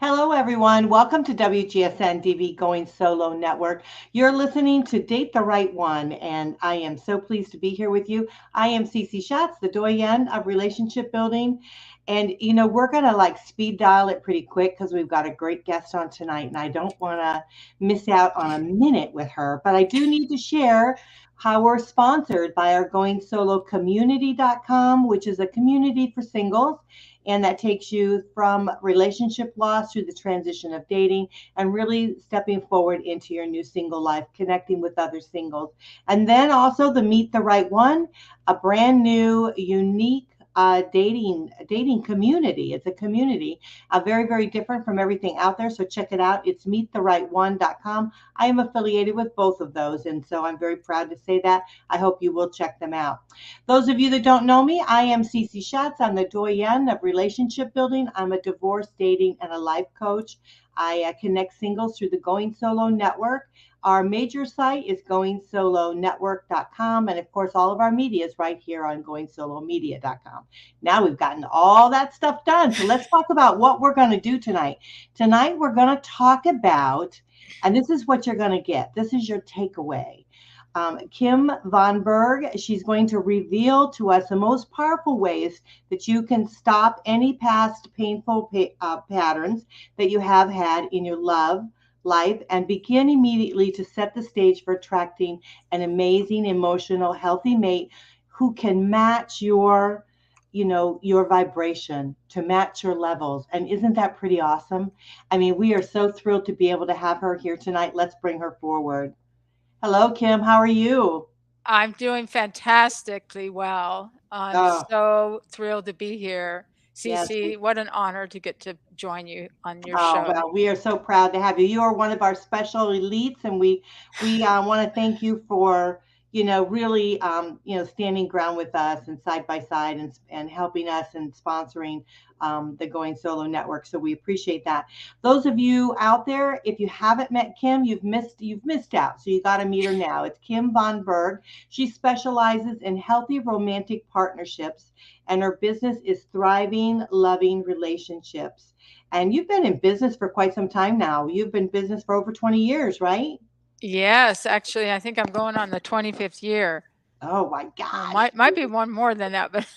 Hello, everyone. Welcome to WGSN-DB Going Solo Network. You're listening to Date the Right One, and I am so pleased to be here with you. I am Cece Shatz, the Doyenne of relationship building. And, we're going to speed dial it pretty quick because we've got a great guest on tonight, and I don't want to miss out on a minute with her. But I do need to share how we're sponsored by our goingsolocommunity.com, which is a community for singles, and that takes you from relationship loss through the transition of dating and really stepping forward into your new single life, connecting with other singles. And then also the Meet the Right One, a brand new, unique dating community. It's a community, very, very different from everything out there. So check it out. It's meettherightone.com. I am affiliated with both of those, and so I'm very proud to say that. I hope you will check them out. Those of you that don't know me, I am Cece Shatz. I'm the Doyenne of relationship building. I'm a divorce, dating, and a life coach. I connect singles through the Going Solo Network. Our major site is goingsolonetwork.com. And of course, all of our media is right here on goingsolomedia.com. Now we've gotten all that stuff done. So let's talk about what we're going to do tonight. Tonight, we're going to talk about, and this is what you're going to get. This is your takeaway. Kim Von Berg, she's going to reveal to us the most powerful ways that you can stop any past painful patterns that you have had in your love life and begin immediately to set the stage for attracting an amazing, emotional, healthy mate who can match your vibration, to match your levels. And isn't that pretty awesome? I mean, we are so thrilled to be able to have her here tonight. Let's bring her forward. Hello, Kim. How are you? I'm doing fantastically well. I'm Oh, so thrilled to be here. yes. Cece, what an honor to get to join you on your Oh, show. well, we are so proud to have you. You are one of our special elites, and we want to thank you for really standing ground with us and side by side and helping us and sponsoring the Going Solo Network. So we appreciate that. Those of you out there, if you haven't met Kim, you've missed out. So you got to meet her now. It's Kim Von Berg. She specializes in healthy romantic partnerships, and her business is Thriving Loving Relationships. And you've been in business for quite some time now. You've been in business for over 20 years, right? Yes, actually, I think I'm going on the 25th year. Oh my gosh. Might be one more than that, but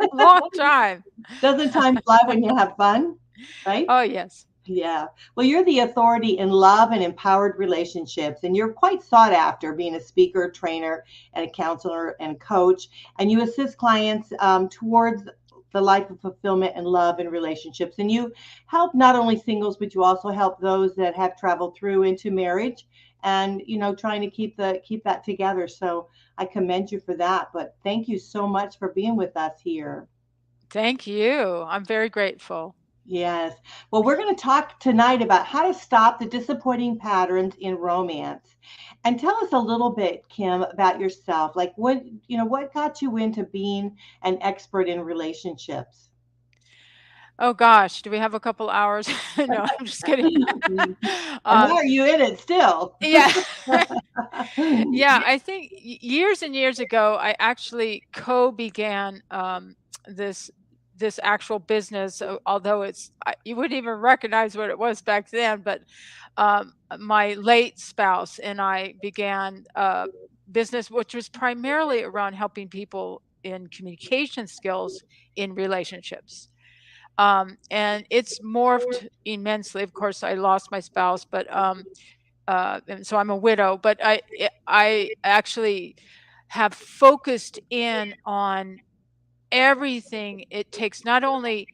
a long time. Doesn't time fly when you have fun, right? Oh, yes. Yeah. Well, you're the authority in love and empowered relationships, and you're quite sought after being a speaker, trainer, and a counselor and coach. And you assist clients towards the life of fulfillment and love and relationships. And you help not only singles, but you also help those that have traveled through into marriage and trying to keep that together. So I commend you for that. But thank you so much for being with us here. Thank you. I'm very grateful. Yes. Well, we're going to talk tonight about how to stop the disappointing patterns in romance. And tell us a little bit, Kim, about yourself. Like what got you into being an expert in relationships? Oh gosh, do we have a couple hours? No, I'm just kidding. And why um, are you in it still? yeah. Yeah, I think years and years ago, I actually co-began this this actual business. Although you wouldn't even recognize what it was back then. But my late spouse and I began a business which was primarily around helping people in communication skills in relationships. And it's morphed immensely. Of course, I lost my spouse, but and so I'm a widow, but I actually have focused in on everything it takes, not only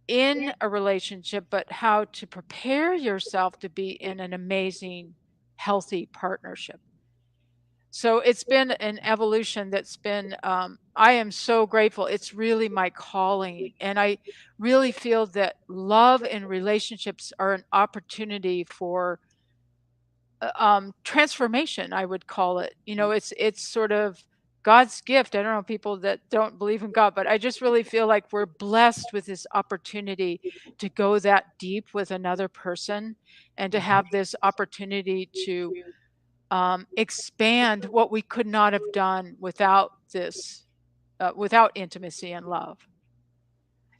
in a relationship, but how to prepare yourself to be in an amazing, healthy partnership. So it's been an evolution that's been, I am so grateful. It's really my calling. And I really feel that love and relationships are an opportunity for transformation, I would call it. It's sort of God's gift. I don't know people that don't believe in God, but I just really feel like we're blessed with this opportunity to go that deep with another person and to have this opportunity to expand what we could not have done without this, without intimacy and love.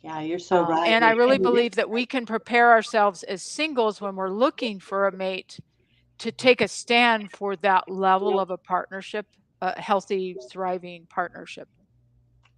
Yeah, you're so right. And I really believe that we can prepare ourselves as singles when we're looking for a mate to take a stand for that level of a partnership, a healthy, thriving partnership.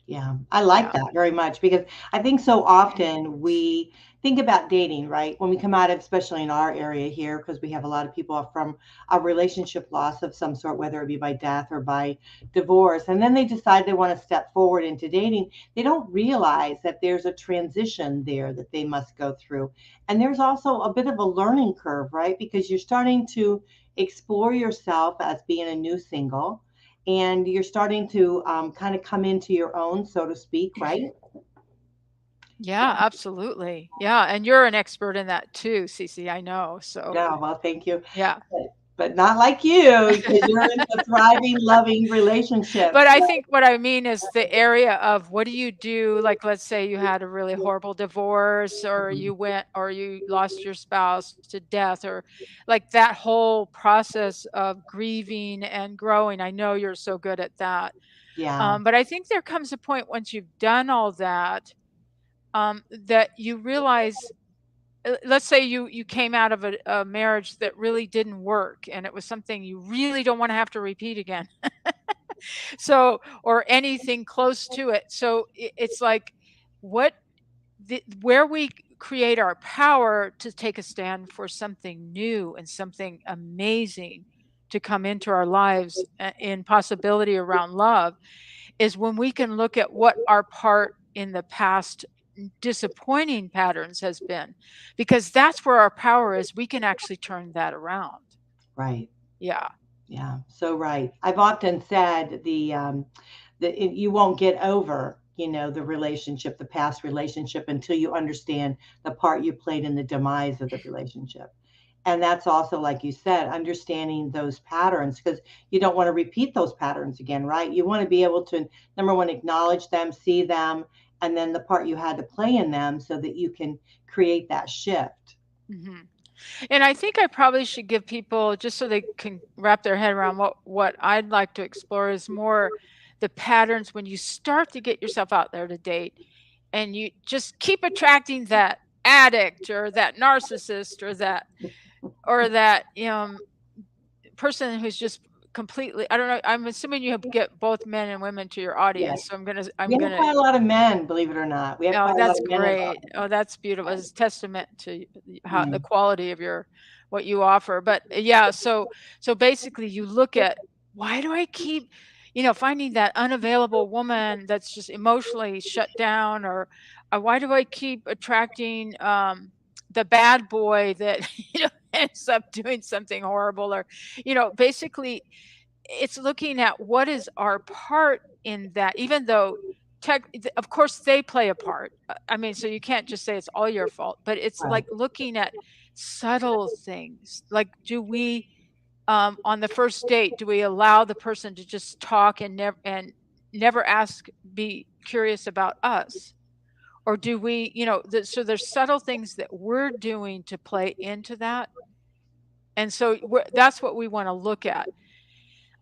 Yeah, I like Yeah. that very much because I think so often we think about dating, right? When we come out of, especially in our area here, because we have a lot of people from a relationship loss of some sort, whether it be by death or by divorce, and then they decide they want to step forward into dating. They don't realize that there's a transition there that they must go through. And there's also a bit of a learning curve, right? Because you're starting to explore yourself as being a new single and you're starting to kind of come into your own, so to speak, right? Yeah, absolutely. Yeah, and you're an expert in that too, Cece, I know. So, Yeah, well, thank you. yeah. But not like you, because you're in the thriving, loving relationship. But I So, think what I mean is the area of what do you do? Like, let's say you had a really horrible divorce, or you lost your spouse to death, or like that whole process of grieving and growing. I know you're so good at that. yeah, But I think there comes a point once you've done all that, that you realize, let's say you came out of a marriage that really didn't work, and it was something you really don't want to have to repeat again. So, or anything close to it. So it's like what where we create our power to take a stand for something new and something amazing to come into our lives, in possibility around love, is when we can look at what our part in the past disappointing patterns has been, because that's where our power is. We can actually turn that around. right. Yeah. Yeah, so right. I've often said you won't get over, the relationship, the past relationship, until you understand the part you played in the demise of the relationship. And that's also, like you said, understanding those patterns because you don't want to repeat those patterns again, right? You want to be able to, number one, acknowledge them, see them, and then the part you had to play in them so that you can create that shift. Hmm. And I think I probably should give people, just so they can wrap their head around what I'd like to explore, is more the patterns when you start to get yourself out there to date, and you just keep attracting that addict or that narcissist or that person who's just completely, I don't know, I'm assuming you have get both men and women to your Yes. audience. So We I'm have gonna quite a lot of men, believe it or not. We have Oh, quite a lot that's of men in great. Oh, that's beautiful. It's a testament to how the mm, quality of your what you offer. But yeah, so basically you look at, why do I keep, finding that unavailable woman that's just emotionally shut down, or why do I keep attracting the bad boy that ends up doing something horrible, or basically it's looking at what is our part in that, even though of course they play a part. I mean, so you can't just say it's all your fault, but it's right. like looking at subtle things. Like, do we, on the first date, do we allow the person to just talk and never ask, be curious about us? Or do we, so there's subtle things that we're doing to play into that. And so that's what we want to look at.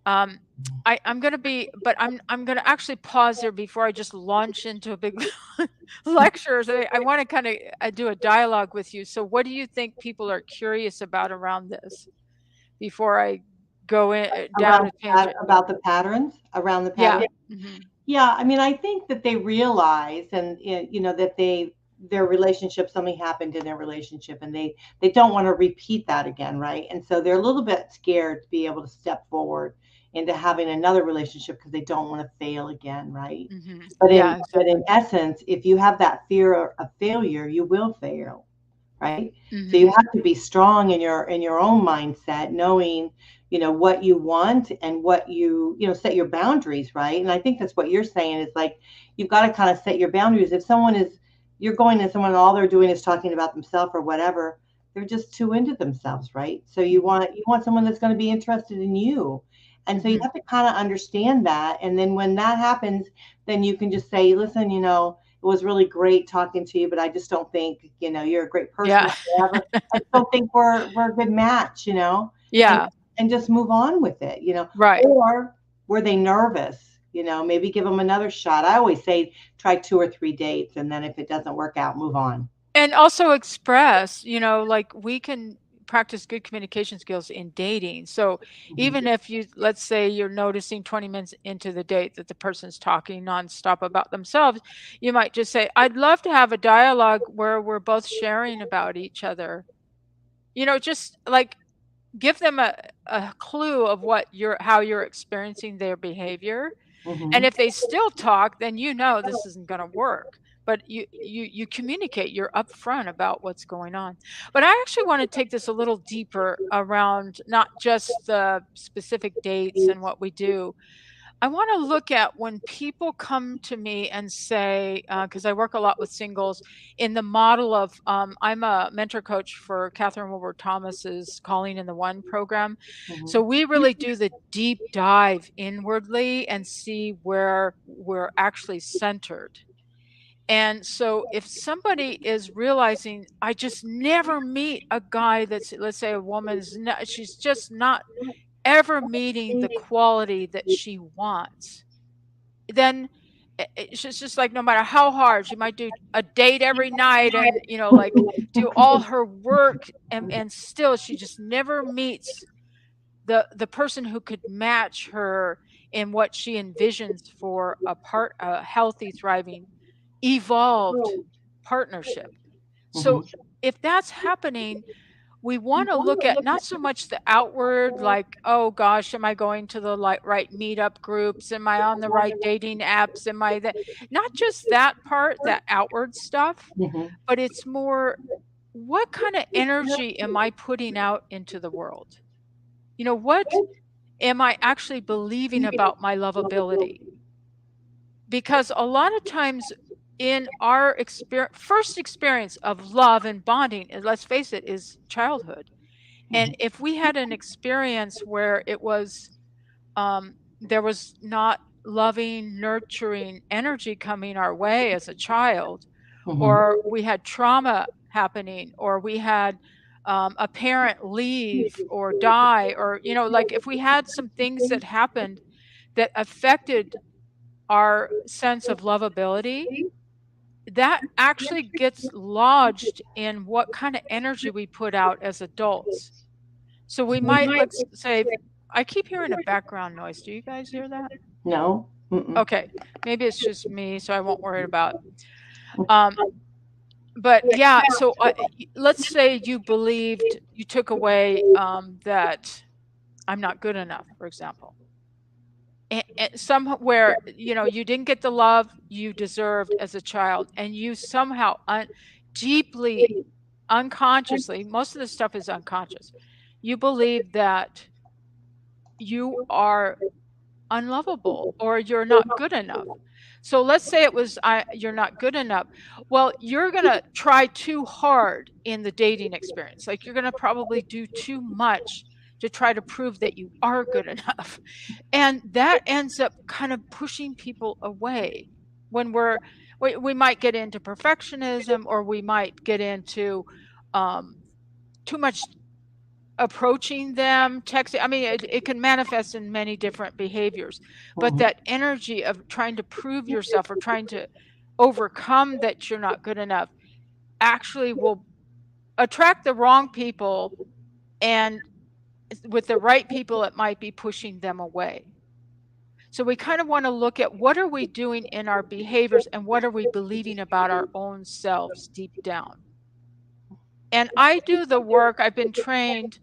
Um, I'm gonna be, but I'm gonna actually pause there before I just launch into a big lecture. So I want to kind of do a dialogue with you. So what do you think people are curious about around this before I go in down Around a tangent? about the patterns, around the Yeah. patterns. Hmm. Yeah, I mean, I think that they realize and that their relationship, something happened in their relationship and they don't want to repeat that again, right? And so they're a little bit scared to be able to step forward into having another relationship because they don't want to fail again, right? Hmm. But in Yeah, but in exactly. essence, if you have that fear of failure, you will fail, right? So you Hmm. have to be strong in your own mindset, knowing, what you want and what set your boundaries, right? And I think that's what you're saying is like you've got to kind of set your boundaries. If someone is you're going to someone and all they're doing is talking about themselves or whatever, they're just too into themselves, right? So you want someone that's going to be interested in you. And so you Hmm. have to kind of understand that. And then when that happens, then you can just say, listen, it was really great talking to you, but I just don't think, you're a great person Yeah. or whatever. I just don't think we're a good match, and Yeah. and just move on with it, Right. or were they nervous? Maybe give them another shot. I always say try 2 or 3 dates, and then if it doesn't work out, move on. And also express, like we can practice good communication skills in dating. So even Mhm. if let's say you're noticing 20 minutes into the date that the person's talking nonstop about themselves, you might just say, I'd love to have a dialogue where we're both sharing about each other. Just like give them a clue of how you're experiencing their behavior. And Mhm. if they still talk, then this isn't going to work. But you communicate, you're upfront about what's going on. But I actually want to take this a little deeper around not just the specific dates and what we do. I want to look at when people come to me and say, because I work a lot with singles in the model of, I'm a mentor coach for Catherine Wilbur Thomas's Calling in the One program. So Mhm. we really do the deep dive inwardly and see where we're actually centered. And so if somebody is realizing, I just never meet a guy that's, let's say a woman's not, she's just not ever meeting the quality that she wants, then it's just like no matter how hard she might do a date every night and like do all her work, and still she just never meets the person who could match her in what she envisions for a healthy, thriving, evolved partnership. So Mhm. if that's happening, we want to look at not so much the outward, like, oh gosh, am I going to the right meetup groups? Am I on the right dating apps? Am I that? Not just that part, that outward stuff, Mhm. but it's more, what kind of energy am I putting out into the world? What am I actually believing about my lovability? Because a lot of times in our first experience of love and bonding, let's face it, is childhood. And Mhm. if we had an experience where there was not loving, nurturing energy coming our way as a child, Mhm. or we had trauma happening, or we had a parent leave or die, or, like if we had some things that happened that affected our sense of lovability, that actually gets lodged in what kind of energy we put out as adults. So we might, let's say, I keep hearing a background noise. Do you guys hear that? No. Mm-mm. Okay, maybe it's just me, so I won't worry about. Um, but yeah, so let's say you took away that I'm not good enough, for example. And somewhere, you didn't get the love you deserved as a child, and you somehow deeply, unconsciously, most of this stuff is unconscious. You believe that you are unlovable or you're not good enough. So let's say it was you're not good enough. Well, you're going to try too hard in the dating experience. Like you're going to probably do too much to try to prove that you are good enough. And that ends up kind of pushing people away when we might get into perfectionism, or we might get into um, too much approaching them, texting. I mean, it can manifest in many different behaviors, but Mhm. that energy of trying to prove yourself or trying to overcome that you're not good enough actually will attract the wrong people, and with the right people, it might be pushing them away. So we kind of want to look at what are we doing in our behaviors and what are we believing about our own selves deep down. And I do the work. I've been trained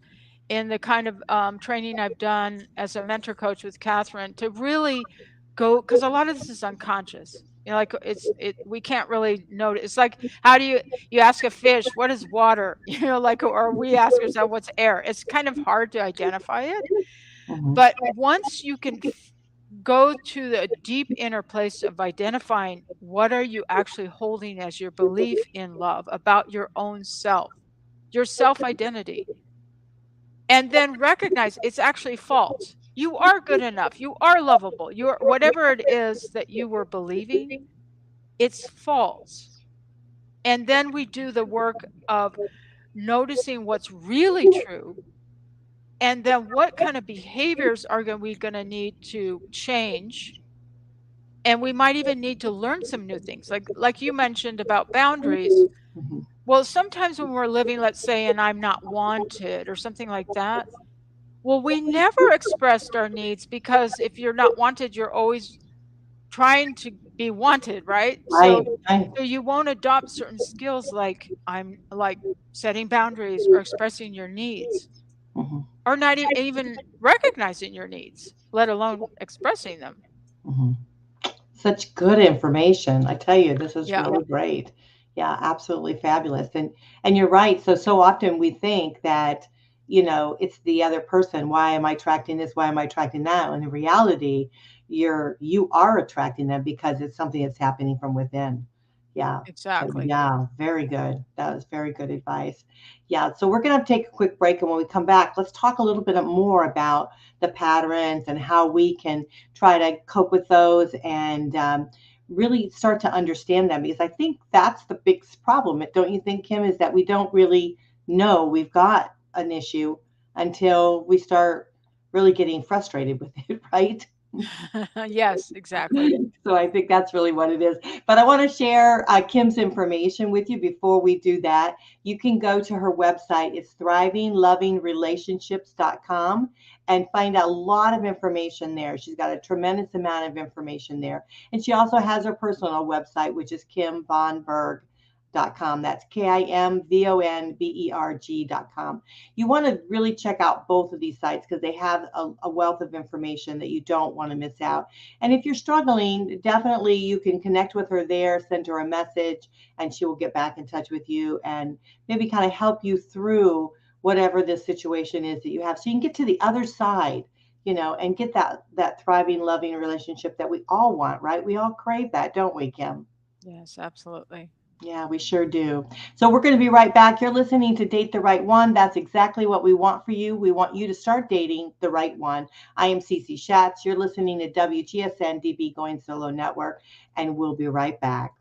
in the kind of training I've done as a mentor coach with Catherine to really go, because a lot of this is unconscious. Like we can't really notice. It's like, how do you ask a fish, what is water? Like, or we ask ourselves, what's air? It's kind of hard to identify it. Mhm. But once you can go to the deep inner place of identifying what are you actually holding as your belief in love about your own self, your self identity, and then recognize it's actually false. You are good enough. You are lovable. You are whatever it is that you were believing, it's false. And then we do the work of noticing what's really true, and then what kind of behaviors are we going to need to change And we might even need to learn some new things. Like you mentioned about boundaries. Mhm. Well, sometimes when we're living, let's say, and I'm not wanted or something like that, well, we never expressed our needs because if you're not wanted, you're always trying to be wanted, right? Right, So right. so you won't adopt certain skills like I'm like setting boundaries or expressing your needs Mhm, or not even recognizing your needs, let alone expressing them. mhm. Such good information. I tell you, this is Yeah, really great. Yeah, absolutely fabulous. And you're right. So often we think that, it's the other person. Why am I attracting this? Why am I attracting that? And in reality, you are attracting them because it's something that's happening from within. Yeah. So exactly. yeah, very good. That was very good advice. Yeah. So we're gonna take a quick break, and when we come back, let's talk a little bit more about the patterns and how we can try to cope with those and really start to understand them, because I think that's the big problem. Don't you think, Kim, is that we don't really know we've got an issue until we start really getting frustrated with it, right? Yes, exactly. So I think that's really what it is. But I want to share Kim's information with you before we do that. You can go to her website. It's thrivinglovingrelationships.com and find a lot of information there. She's got a tremendous amount of information there. And she also has her personal website, which is kimvonberg.com. That's KIMVONBERG.com. You want to really check out both of these sites because they have a wealth of information that you don't want to miss out. And if you're struggling, definitely you can connect with her there, send her a message, and she will get back in touch with you and maybe kind of help you through whatever this situation is that you have. So you can get to the other side, and get that thriving, loving relationship that we all want, right? We all crave that, don't we, Kim? Yes, absolutely. Yeah, we sure do. So we're going to be right back. You're listening to Date the Right One. That's exactly what we want for you. We want you to start dating the right one. I am Cece Shatz. You're listening to WGSN-DB Going Solo Network, and we'll be right back.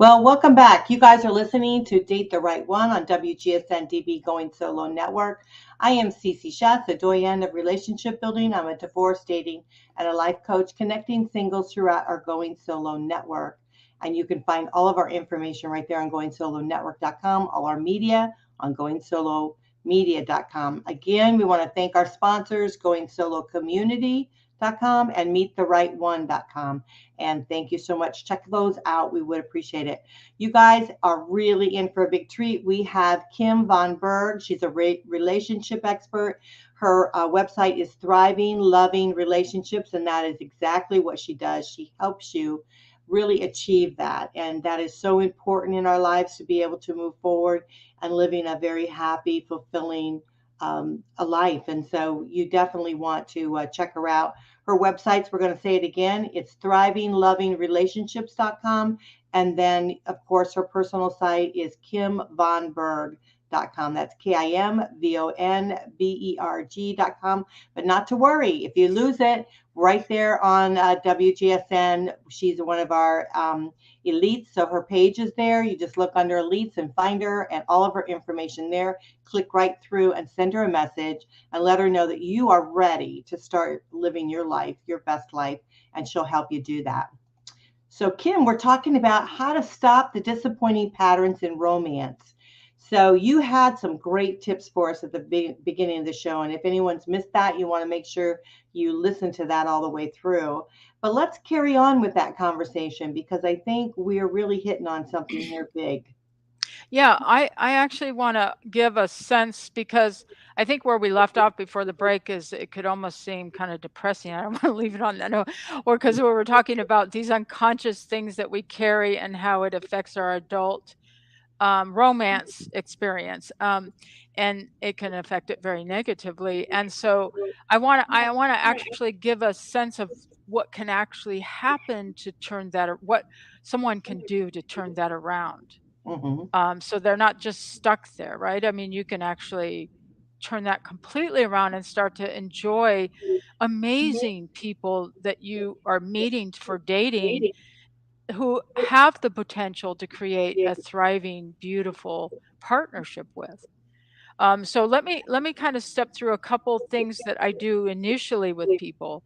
Well, welcome back. You guys are listening to Date the Right One on WGSN-DB Going Solo Network. I am Cece Shatz, a Doyenne of relationship building. I'm a divorce, dating, and a life coach connecting singles throughout our Going Solo Network. And you can find all of our information right there on goingsolonetwork.com, all our media on goingsolomedia.com. Again, we want to thank our sponsors, Going Solo Community.com and meettherightone.com. And thank you so much. Check those out. We would appreciate it. You guys are really in for a big treat. We have Kim Von Berg. She's a relationship expert. Her website is Thriving Loving Relationships, and that is exactly what she does. She helps you really achieve that. And that is so important in our lives to be able to move forward and living a very happy, fulfilling a life. And so you definitely want to check her out. Her websites, we're going to say it again, it's thrivinglovingrelationships.com. And then, of course, her personal site is kimvonberg.com. That's KIMVONBERG.com. But not to worry, if you lose it, right there on WGSN, she's one of our elites. So her page is there. You just look under elites and find her and all of her information there. Click right through and send her a message and let her know that you are ready to start living your life, your best life, and she'll help you do that. So, Kim, we're talking about how to stop the disappointing patterns in romance. So, you had some great tips for us at the beginning of the show. And if anyone's missed that, you want to make sure you listen to that all the way through. But let's carry on with that conversation because I think we're really hitting on something here big. Yeah, I actually want to give a sense because I think where we left off before the break is it could almost seem kind of depressing. I don't want to leave it on that note, or because we were talking about these unconscious things that we carry and how it affects our adult romance experience, and it can affect it very negatively. And so I want to actually give a sense of what can actually happen to turn that, or what someone can do to turn that around. Mm-hmm. So they're not just stuck there, right? I mean, you can actually turn that completely around and start to enjoy amazing people that you are meeting for dating who have the potential to create a thriving, beautiful partnership with. So let me kind of step through a couple things that I do initially with people.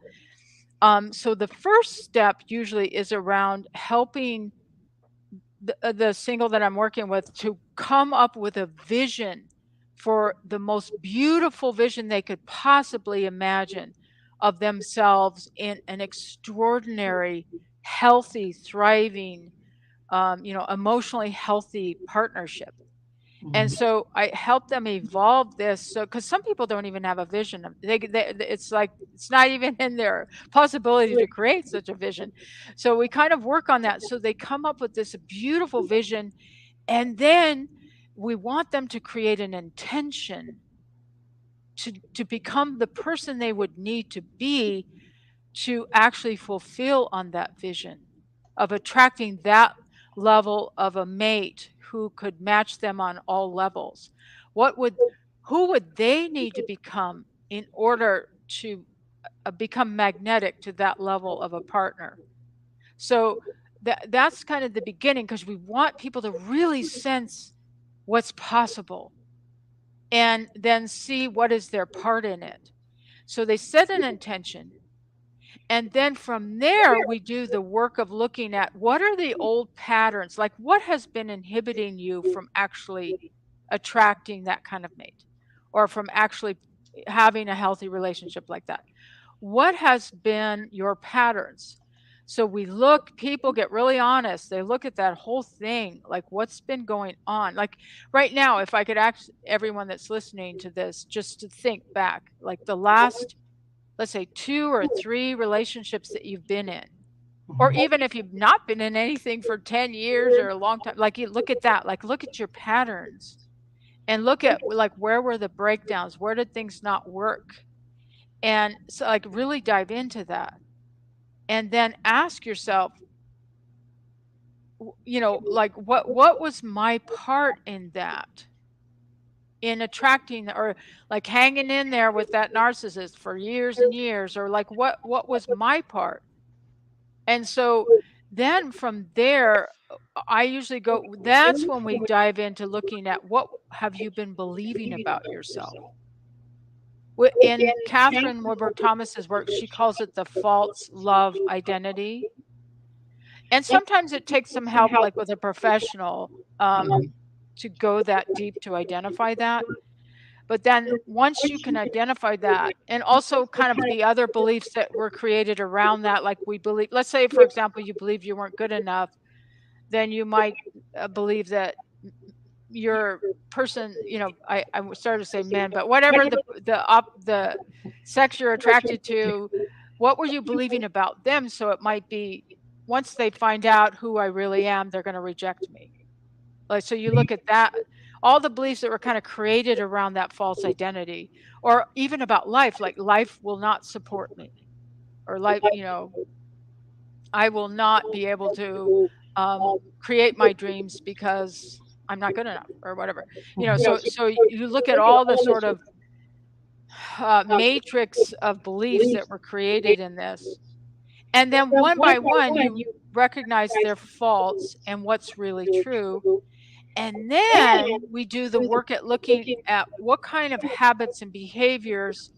So the first step usually is around helping the single that I'm working with to come up with a vision for the most beautiful vision they could possibly imagine of themselves in an extraordinary, healthy, thriving, emotionally healthy partnership. And Mm-hmm. so I help them evolve this. So, because some people don't even have a vision of, it's like it's not even in their possibility to create such a vision. So we kind of work on that. So they come up with this beautiful vision, and then we want them to create an intention to become the person they would need to be to actually fulfill on that vision of attracting that level of a mate who could match them on all levels. What would who would they need to become in order to become magnetic to that level of a partner? So that's kind of the beginning because we want people to really sense what's possible and then see what is their part in it. So they set an intention. And then from there, we do the work of looking at what are the old patterns, like what has been inhibiting you from actually attracting that kind of mate or from actually having a healthy relationship like that. What has been your patterns? So we look, people get really honest. They look at that whole thing, like what's been going on. Like right now, if I could ask everyone that's listening to this just to think back, like the last, let's say, 2 or 3 relationships that you've been in, or Mm-hmm. even if you've not been in anything for 10 years or a long time, like you look at that, like look at your patterns and look at like where were the breakdowns, where did things not work, and so like really dive into that and then ask yourself, like what was my part in that, in attracting or like hanging in there with that narcissist for years and years, or like what was my part. And so then from there, I usually go, that's when we dive into looking at what have you been believing about yourself. In Catherine Wilbur Thomas's work, she calls it the false love identity. And sometimes it takes some help, like with a professional, to go that deep to identify that. But then once you can identify that, and also kind of the other beliefs that were created around that, like we believe, let's say, for example, you believe you weren't good enough, then you might believe that your person, I started to say men, but whatever the sex you're attracted to, what were you believing about them? So it might be once they find out who I really am, they're going to reject me. Like, so you look at that, all the beliefs that were kind of created around that false identity, or even about life, like life will not support me, or life, I will not be able to create my dreams because I'm not good enough or whatever. So you look at all the sort of matrix of beliefs that were created in this, and then one by one you recognize their faults and what's really true. And then we do the work at looking at what kind of habits and behaviors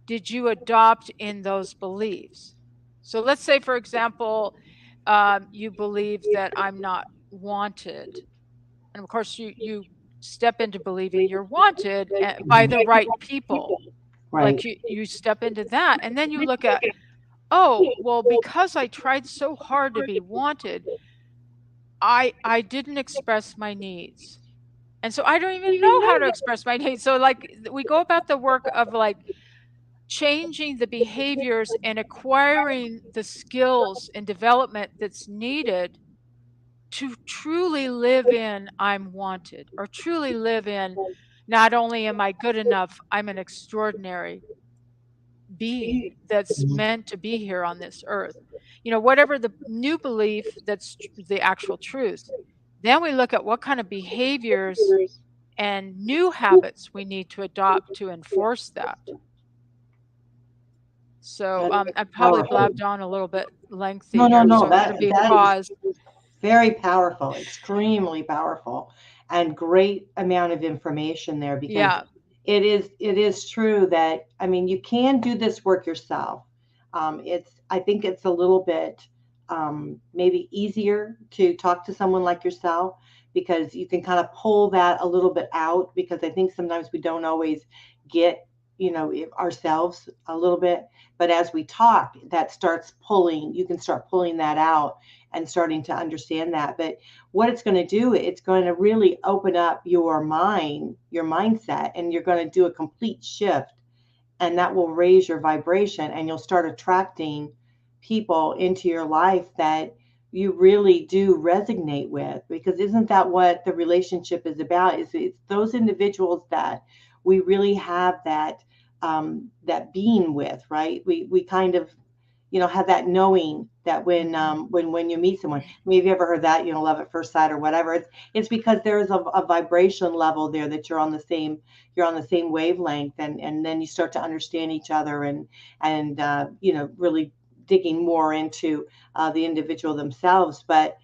did you adopt in those beliefs. So let's say, for example, you believe that I'm not wanted. And of course, you step into believing you're wanted by the right people. Right. Like you step into that. And then you look at, oh, well, because I tried so hard to be wanted, I didn't express my needs. And so I don't even know how to express my needs. So like we go about the work of like changing the behaviors and acquiring the skills and development that's needed to truly live in I'm wanted, or truly live in not only am I good enough, I'm an extraordinary being that's meant to be here on this earth. Whatever the new belief that's the actual truth. Then we look at what kind of behaviors and new habits we need to adopt to enforce that. So That's I probably powerful. blabbed on a little bit lengthy No, no, here, no. so I'm going to be That is paused. very powerful, extremely powerful, and great amount of information there, because Yeah. it is true that, I mean, you can do this work yourself. I think it's a little bit maybe easier to talk to someone like yourself, because you can kind of pull that a little bit out, because I think sometimes we don't always get ourselves a little bit, but as we talk, that starts pulling, you can start pulling that out and starting to understand that. But what it's going to do, it's going to really open up your mind, your mindset, and you're going to do a complete shift, and that will raise your vibration, and you'll start attracting people into your life that you really do resonate with. Because isn't that what the relationship is about? Is it's those individuals that we really have that being with, right? We kind of have that knowing that when you meet someone, maybe you ever heard that, love at first sight or whatever. It's because there's a vibration level there, that you're on the same wavelength, and then you start to understand each other, and really digging more into the individual themselves. But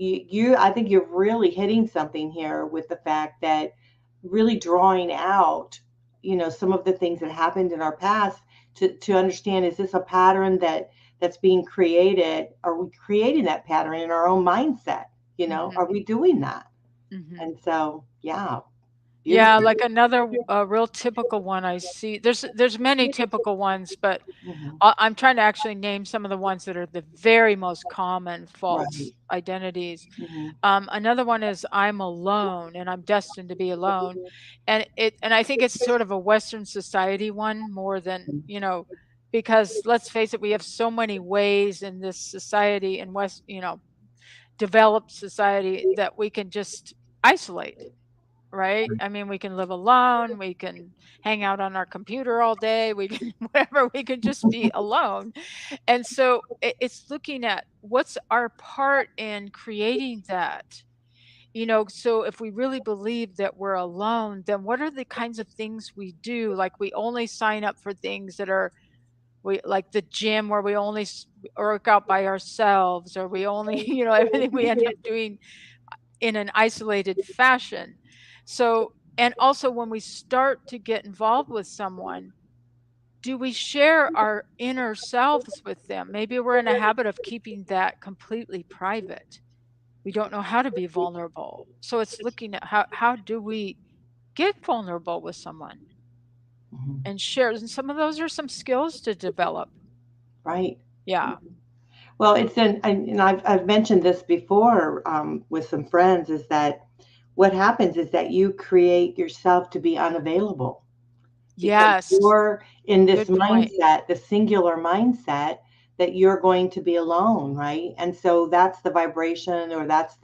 I think you're really hitting something here with the fact that really drawing out some of the things that happened in our past, to understand, is this a pattern that's being created? Are we creating that pattern in our own mindset? Hmm. Are we doing that? Hmm. And so, yeah, Yeah, beautiful. like another real typical one I see. There's many typical ones, but Hmm. I'm trying to actually name some of the ones that are the very most common false Right. identities. Hmm. Another one is I'm alone and I'm destined to be alone, and I think it's sort of a Western society one more than because let's face it, we have so many ways in this society in developed society that we can just isolate. Right? I mean, we can live alone, we can hang out on our computer all day, we can whatever, we can just be alone. And so it's looking at what's our part in creating that. So if we really believe that we're alone, then what are the kinds of things we do? Like we only sign up for things that are we like the gym where we only work out by ourselves, or we only, everything we end up doing in an isolated fashion. So, and also when we start to get involved with someone, do we share our inner selves with them? Maybe we're in a habit of keeping that completely private. We don't know how to be vulnerable. So it's looking at how do we get vulnerable with someone Hmm. and share. And some of those are some skills to develop. Right. Yeah. Well, and I've mentioned this before, with some friends, is that what happens is that you create yourself to be unavailable, because Yes. you're in this Good point. mindset, the singular mindset, that you're going to be alone, right? And so that's the vibration, or that's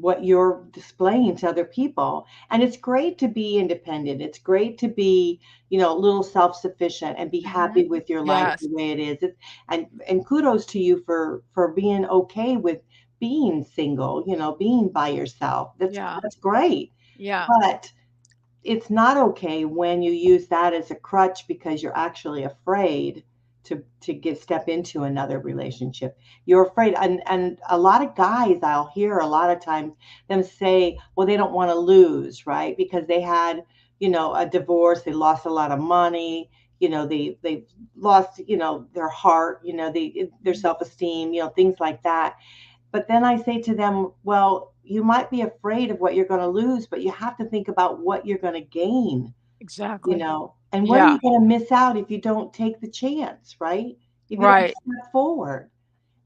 what you're displaying to other people. And it's great to be independent. It's great to be, a little self-sufficient and be happy with your life Yes. the way it is. And kudos to you for being okay with being single, being by yourself. Yeah. That's great. Yeah. But it's not okay when you use that as a crutch because you're actually afraid to get step into another relationship. You're afraid, and a lot of guys I'll hear a lot of times them say, well, they don't want to lose, right? Because they had, a divorce, they lost a lot of money, they lost, their heart, their Mhm. self-esteem, things like that. But then I say to them, well, you might be afraid of what you're going to lose, but you have to think about what you're going to gain, Exactly. and what are Yeah. you going to miss out if you don't take the chance, right? If you don't Right. step forward.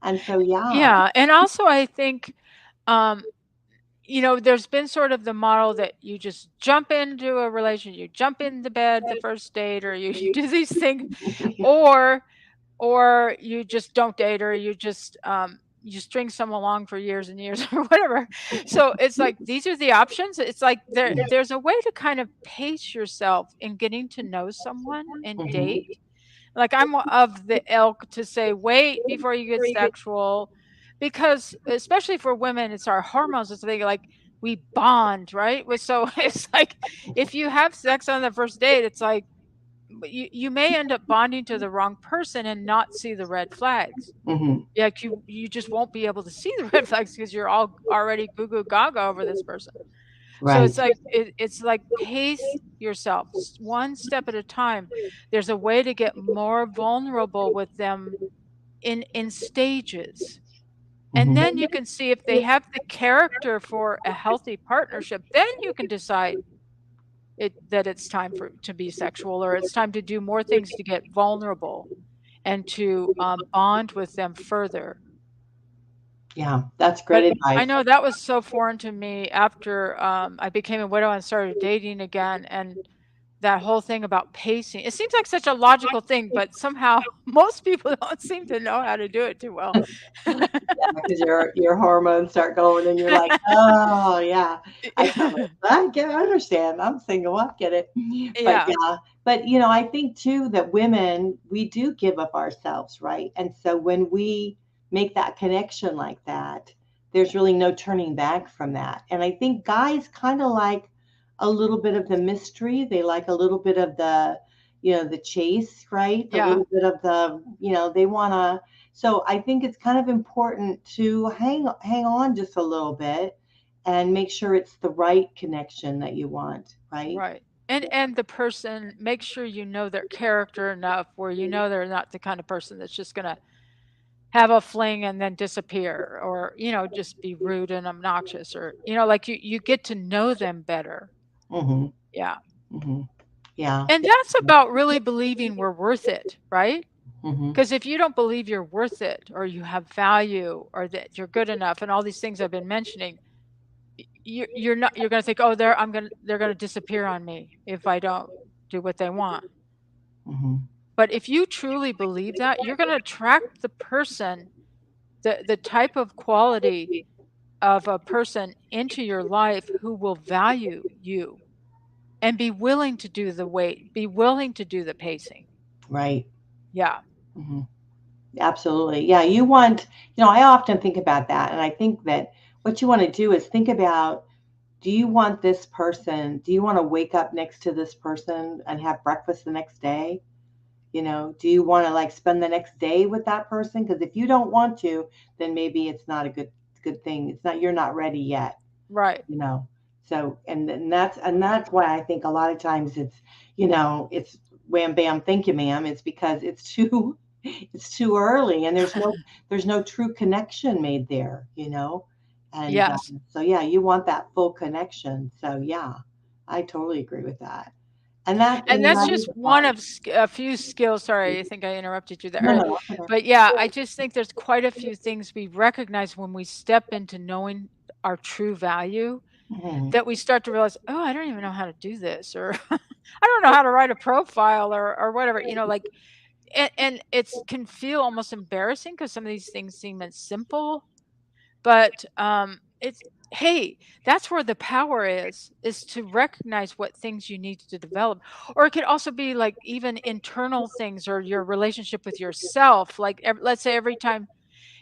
And so, yeah. Yeah. And also I think, um, there's been sort of the model that you just jump into a relation, you jump into bed the first date, or you do these things, or you just don't date, or you string someone along for years and years or whatever. So it's like these are the options. It's like there's a way to kind of pace yourself in getting to know someone and Mhm. date. Like I'm of the ilk to say wait before you get sexual, because especially for women, it's our hormones. It's like we bond, right? So it's like if you have sex on the first date, it's like but you may end up bonding to the wrong person and not see the red flags. Mhm. Yeah, like you just won't be able to see the red flags because you're all already goo goo gaga over this person. So Right. it's like pace yourself one step at a time. There's a way to get more vulnerable with them in stages. And Mhm. then you can see if they have the character for a healthy partnership. Then you can decide that it's time for to be sexual, or it's time to do more things to get vulnerable and to bond with them further. Yeah, that's great But I advice. know that was so foreign to me after I became a widow and started dating again, and that whole thing about pacing. It seems like such a logical thing, but somehow most people don't seem to know how to do it too well. Because your hormones start going and you're like, "Oh, yeah, I understand. I'm single. I get it." But Yeah, yeah, but, I think too that women, we do give up ourselves, right? And so when we make that connection like that, there's really no turning back from that. And I think guys kinda like a little bit of the mystery. They like a little bit of the chase, right? A yeah, little bit of they wanna, so I think it's kind of important to hang on just a little bit and make sure it's the right connection that you want, right? right. And the person, make sure you know their character enough where you know they're not the kind of person that's just gonna have a fling and then disappear, or just be rude and obnoxious, or like you get to know them better. Mhm. Yeah. Mhm. Yeah. And that's about really believing we're worth it, right? Mhm. Because if you don't believe you're worth it, or you have value, or that you're good enough, and all these things I've been mentioning, you're not, you're going to think, oh, they're going to disappear on me if I don't do what they want. Mhm. But if you truly believe that, you're going to attract the person, the type of quality of a person into your life who will value you and be willing to do the wait, be willing to do the pacing. Right. Yeah. Mhm. Absolutely. Yeah, you want, I often think about that, and I think that what you want to do is think about, do you want this person, do you want to wake up next to this person and have breakfast the next day? Do you want to like spend the next day with that person? Because if you don't want to, then maybe it's not a good thing. It's not, you're not ready yet, Right. you know. So and that's why I think a lot of times it's wham bam thank you ma'am. It's because it's too it's too early and there's no true connection made there. And Yes. so yeah, you want that full connection. So yeah, I totally agree with that. And And that's that is just a one part. of a few skills. Sorry, I think I interrupted you No, there. no, that's okay. But yeah, I just think there's quite a few things we recognize when we step into knowing our true value, Mhm. that we start to realize, oh, I don't even know how to do this, or I don't know how to write a profile, or whatever, like, and it's can feel almost embarrassing because some of these things seem as simple, but hey, that's where the power is to recognize what things you need to develop. Or it could also be like even internal things or your relationship with yourself. Like, let's say every time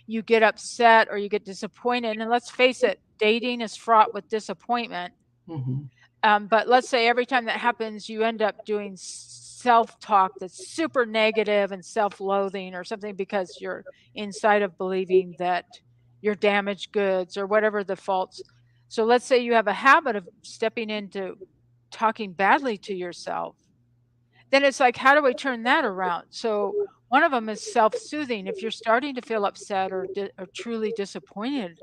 you get upset or you get disappointed, and let's face it, dating is fraught with disappointment. Hmm. But let's say every time that happens, you end up doing self talk that's super negative and self loathing or something because you're inside of believing that you're damaged goods or whatever the faults. So let's say you have a habit of stepping into talking badly to yourself, then it's like, how do I turn that around? So one of them is self-soothing. If you're starting to feel upset or truly disappointed,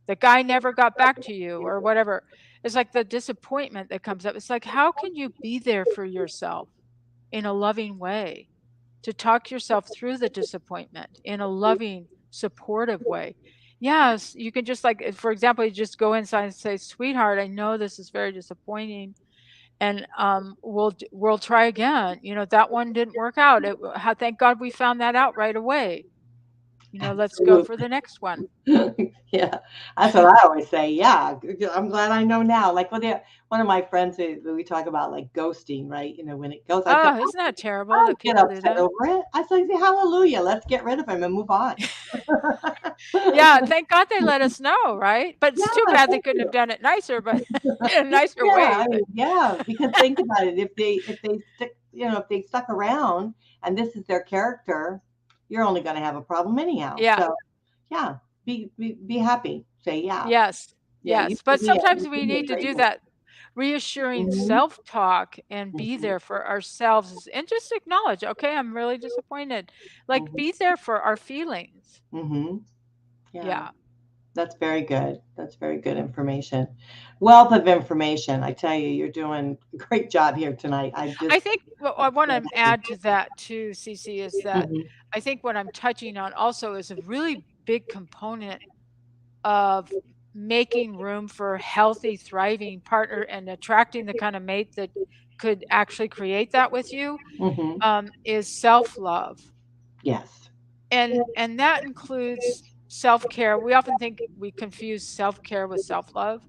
the guy never got back to you or whatever, it's like the disappointment that comes up. It's like, how can you be there for yourself in a loving way, to talk yourself through the disappointment in a loving, supportive way? Yes, you can just like, for example, you just go inside and say, "Sweetheart, I know this is very disappointing, and we'll try again. You know, that one didn't work out. Thank God we found that out right away. You know, let's go for Absolutely. the next one." Yeah, that's what I always say. Yeah, I'm glad I know now. Like one of my friends, we talk about like ghosting, right? When it goes, I said, Oh, isn't that I terrible that don't get people do upset that? over it. I say, hallelujah, let's get rid of him and move on. Yeah, thank God they let us know, right? But Yeah, it's too bad they thank couldn't have you. done it nicer, but in a nicer Yeah, I way. mean, But yeah, because think about it. If they stick, if they stuck around and this is their character, you're only going to have a problem anyhow. yeah, So yeah, be happy. Say yeah, yes, yeah. You yes. But did me sometimes you we did me a need to great do one. that reassuring Mhm, self-talk and be mhm, there for ourselves and just acknowledge, okay, I'm really disappointed. Like, mhm, be there for our feelings. mhm. Yeah, Yeah. that's very good. That's very good information. Wealth of information. I tell you, you're doing a great job here tonight. I just I think what I want to add to that too, Cece, is that Mhm, I think what I'm touching on also is a really big component of making room for healthy, thriving partner and attracting the kind of mate that could actually create that with you, mhm. is self-love. Yes. And that includes self-care. We often think we confuse self-care with self-love,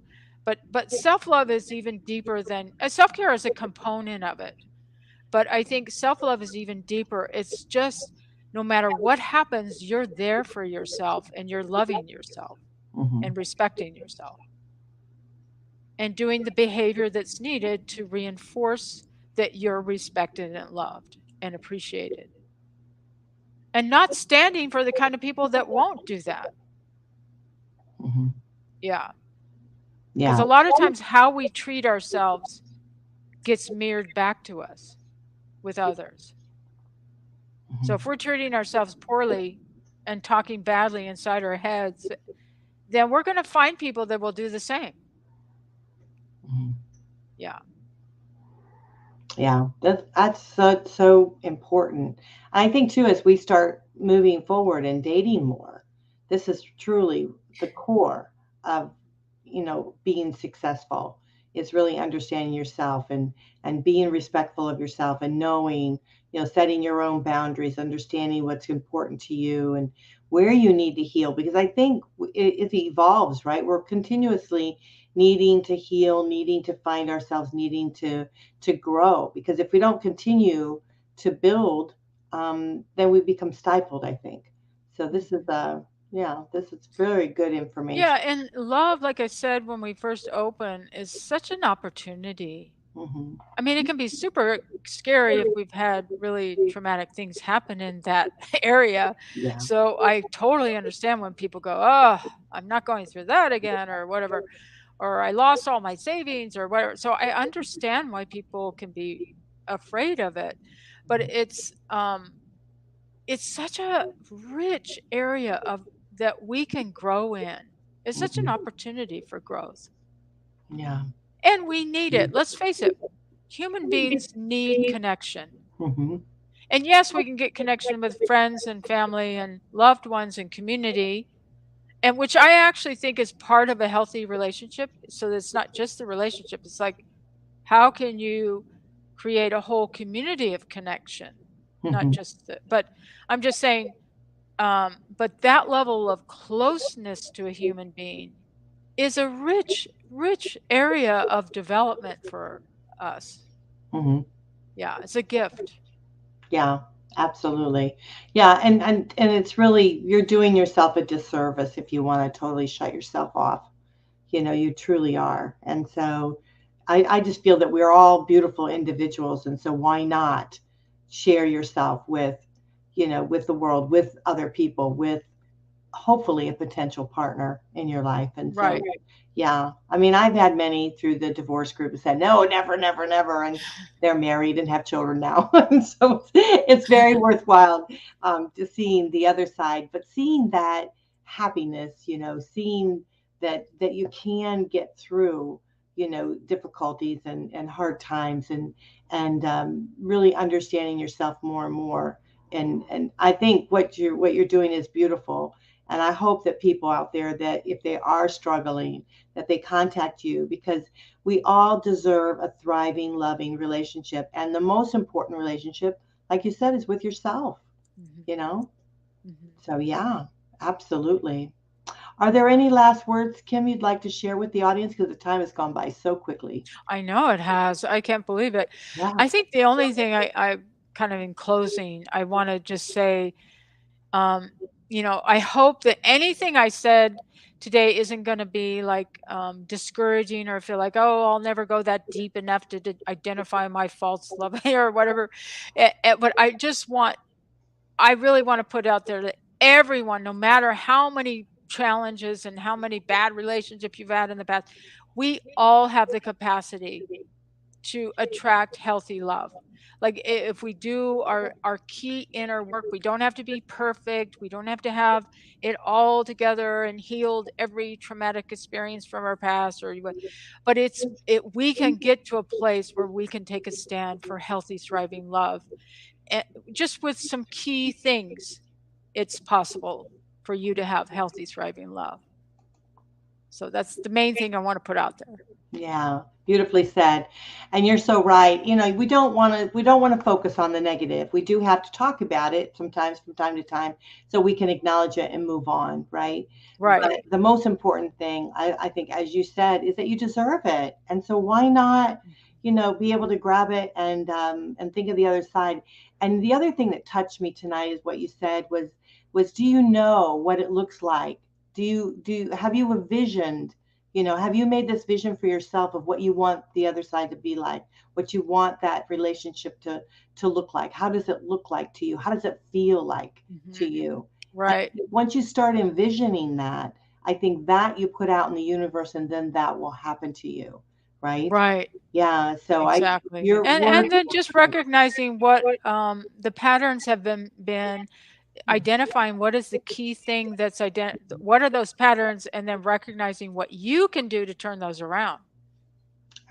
but self-love is even deeper than self-care is a component of it. But I think self-love is even deeper. It's just no matter what happens, you're there for yourself and you're loving yourself Mhm, and respecting yourself and doing the behavior that's needed to reinforce that you're respected and loved and appreciated. And not standing for the kind of people that won't do that. mhm. Yeah. Because Yeah. a lot of times how we treat ourselves gets mirrored back to us with others. So if Mhm, we're treating ourselves poorly and talking badly inside our heads, then we're going to find people that will do the same. mhm. Yeah. Yeah, that's so important. I think too, as we start moving forward and dating more, this is truly the core of being successful. Is really understanding yourself and being respectful of yourself and knowing, setting your own boundaries, understanding what's important to you and where you need to heal. Because I think it evolves, right? We're continuously needing to heal, needing to find ourselves, needing to grow. Because if we don't continue to build, then we become stifled, I think. So this is Mhm. yeah, this is very good Yeah, information. and love, like I said when we first opened, is such an opportunity. Hmm. I mean, it can be super scary if we've had really traumatic things happen in that area. Yeah. So I totally understand when people go, "Oh, I'm not going through that again," or whatever, or "I lost all my savings," or whatever. So I understand why people can be afraid of it. But it's such a rich area of that we can grow in. It's such an Hmm. opportunity for growth. Yeah. And we need it. Let's face it, human beings need connection. Hmm. And yes, we can get connection with friends and family and loved ones and community, and which I actually think is part of a healthy relationship. So it's not just the relationship. It's like, how can you create a whole community of connection? Not Hmm. just but I'm just saying, but that level of closeness to a human being is a rich area of development for us. Hmm. Yeah, it's a gift. Yeah, absolutely. Yeah, and it's really, you're doing yourself a disservice if you want to totally shut yourself off. You truly are. And so I just feel that we're all beautiful individuals, and so why not share yourself with the world, with other people, with hopefully a potential partner in your life. And so, Right. yeah, I mean, I've had many through the divorce group who said, no, never, never, never. And they're married and have children now. And so it's very worthwhile, just seeing the other side, but seeing that happiness, seeing that you can get through, difficulties and hard times, and really understanding yourself more and more. And I think what you're doing is beautiful. And I hope that people out there, that if they are struggling, that they contact you, because we all deserve a thriving, loving relationship. And the most important relationship, like you said, is with yourself, Mhm, you know? mhm. So, yeah, absolutely. Are there any last words, Kim, you'd like to share with the audience? Because the time has gone by so quickly. I know it has. I can't believe it. Yeah. I think the only thing I kind of in closing, I want to just say, um, I hope that anything I said today isn't going to be like discouraging or feel like, oh, I'll never go that deep enough to identify my false love or whatever. But I really want to put out there that everyone, no matter how many challenges and how many bad relationships you've had in the past, we all have the capacity to attract healthy love. Like if we do our key inner work, we don't have to be perfect. We don't have to have it all together and healed every traumatic experience from our past but we can get to a place where we can take a stand for healthy, thriving love. And just with some key things, it's possible for you to have healthy, thriving love. So that's the main thing I want to put out there. Yeah, beautifully said. And you're so right. We don't want to focus on the negative. We do have to talk about it sometimes from time to time so we can acknowledge it and move on, right? Right. But the most important thing, I think, as you said, is that you deserve it. And so why not, be able to grab it and think of the other side. And the other thing that touched me tonight is what you said was do you know what it looks like? Have you envisioned, have you made this vision for yourself of what you want the other side to be like, what you want that relationship to look like? How does it look like to you? How does it feel like to Mhm. you? Right. And once you start envisioning that, I think that you put out in the universe, and then that will happen to you, right? Right. Yeah. So Exactly. your And work. then just recognizing what the patterns have been identifying what is the key thing what are those patterns, and then recognizing what you can do to turn those around.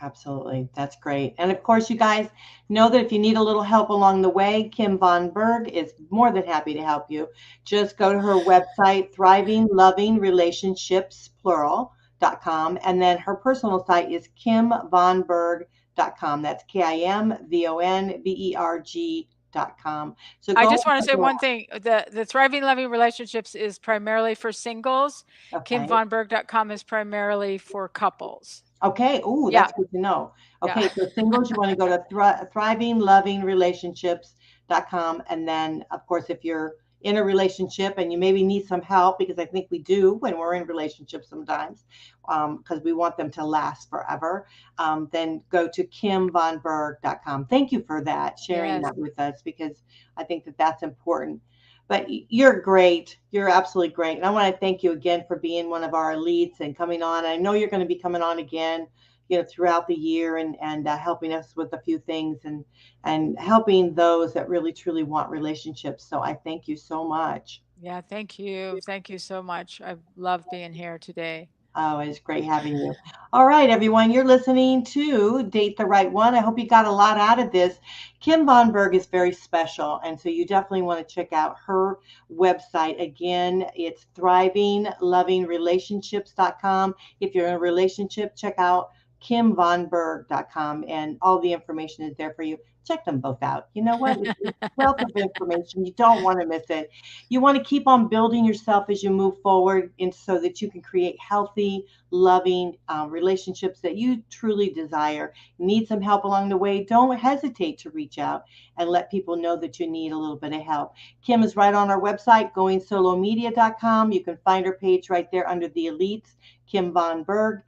Absolutely. That's great. And of course, you guys know that if you need a little help along the way, Kim Von Berg is more than happy to help you. Just go to her website, Thriving Loving Relationships, plural.com. And then her personal site is kimvonberg.com. That's KIMVONBERG.com. So I go just want to check say her one out. thing. The Thriving Loving Relationships is primarily for singles. Okay. KimVonberg.com is primarily for couples. Okay. Ooh, Yeah. that's good to know. Yeah. Okay, so singles, you want to go to thrivinglovingrelationships.com. And then, of course, if you're in a relationship and you maybe need some help, because I think we do when we're in relationships sometimes, because we want them to last forever, then go to kimvonberg.com. Thank you for that, sharing Yes. that with us, because I think that that's important. But you're great. You're absolutely great. And I want to thank you again for being one of our elites and coming on. I know you're going to be coming on again, throughout the year, and helping us with a few things, and helping those that really truly want relationships. So I thank you so much. Yeah. Thank you. Thank you so much. I love being here today. Oh, it's great having you. All right, everyone, you're listening to Date the Right One. I hope you got a lot out of this. Kim Von Berg is very special, and so you definitely want to check out her website. Again, it's thrivinglovingrelationships.com. If you're in a relationship, check out kimvonberg.com, and all the information is there for you. check them both out. You know what? It's a wealth of information. You don't want to miss it. You want to keep on building yourself as you move forward, and so that you can create healthy, loving relationships that you truly desire. Need some help along the way? Don't hesitate to reach out and let people know that you need a little bit of help. Kim is right on our website, goingsolonetwork.com. You can find her page right there under the elites, Kim Von Berg.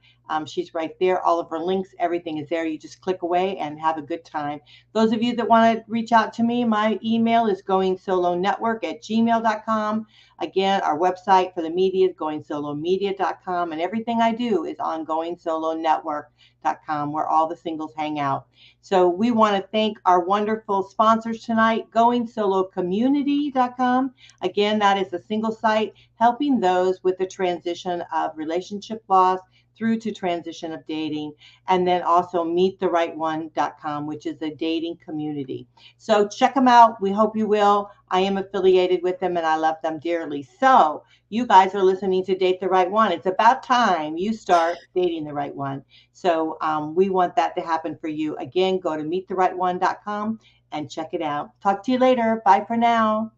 She's right there. All of her links, everything is there. You just click away and have a good time. Those of you that want to reach out to me, my email is goingsolonetwork@gmail.com. Again, our website for the media is goingsolomedia.com, and everything I do is on goingsolonetwork.com, where all the singles hang out. So we want to thank our wonderful sponsors tonight, goingsolocommunity.com. Again, that is a single site helping those with the transition of relationship loss through to transition of dating, and then also meettherightone.com, which is a dating community. So check them out. We hope you will. I am affiliated with them and I love them dearly. So you guys are listening to Date the Right One. It's about time you start dating the right one. So we want that to happen for you. Again, go to meettherightone.com and check it out. Talk to you later. Bye for now.